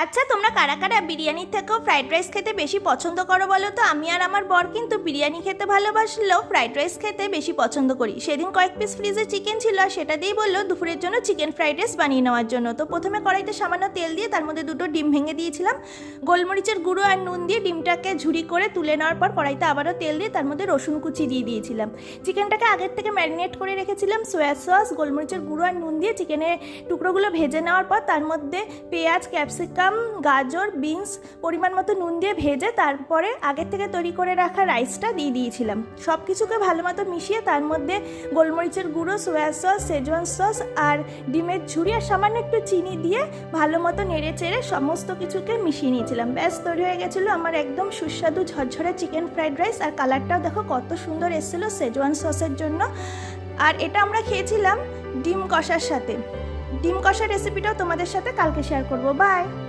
আচ্ছা, তোমরা কারা কারা বিরিয়ানির থেকেও ফ্রাইড রাইস খেতে বেশি পছন্দ করো বলো তো? আমি আর আমার বর কিন্তু বিরিয়ানি খেতে ভালোবাসলেও ফ্রাইড রাইস খেতে বেশি পছন্দ করি। সেদিন কয়েক পিস ফ্রিজে চিকেন ছিল আর সেটা দিয়েই বললো দুপুরের জন্য চিকেন ফ্রাইড রাইস বানিয়ে নেওয়ার জন্য। তো প্রথমে কড়াইতে সামান্য তেল দিয়ে তার মধ্যে দুটো ডিম ভেঙে দিয়েছিলাম। গোলমরিচের গুঁড়ো আর নুন দিয়ে ডিমটাকে ঝুরি করে তুলে নেওয়ার পর কড়াইতে আবারও তেল দিয়ে তার মধ্যে রসুন কুচি দিয়ে দিয়েছিলাম। চিকেনটাকে আগের থেকে ম্যারিনেট করে রেখেছিলাম। সোয়া সস, গোলমরিচের গুঁড়ো আর নুন দিয়ে চিকেনের টুকরোগুলো ভেজে নেওয়ার পর তার মধ্যে পেঁয়াজ, ক্যাপসিকাম, গাজর, বিনস পরিমাণ মতো নুন দিয়ে ভেজে তারপরে আগের থেকে তৈরি করে রাখা রাইসটা দিয়ে দিয়েছিলাম। সব কিছুকে ভালো মতো মিশিয়ে তার মধ্যে গোলমরিচের গুঁড়ো, সোয়া সস, শেজওয়ান সস আর ডিমের ঝুড়ি আর সামান্য একটু চিনি দিয়ে ভালো মতো নেড়ে চেড়ে সমস্ত কিছুকে মিশিয়ে নিয়েছিলাম। ব্যাস তৈরি হয়ে গেছিলো আমার একদম সুস্বাদু ঝরঝরে চিকেন ফ্রাইড রাইস। আর কালারটাও দেখো কত সুন্দর এসেছিলো শেজওয়ান সসের জন্য। আর এটা আমরা খেয়েছিলাম ডিম কষার সাথে। ডিম কষার রেসিপিটাও তোমাদের সাথে কালকে শেয়ার করবো। বাই।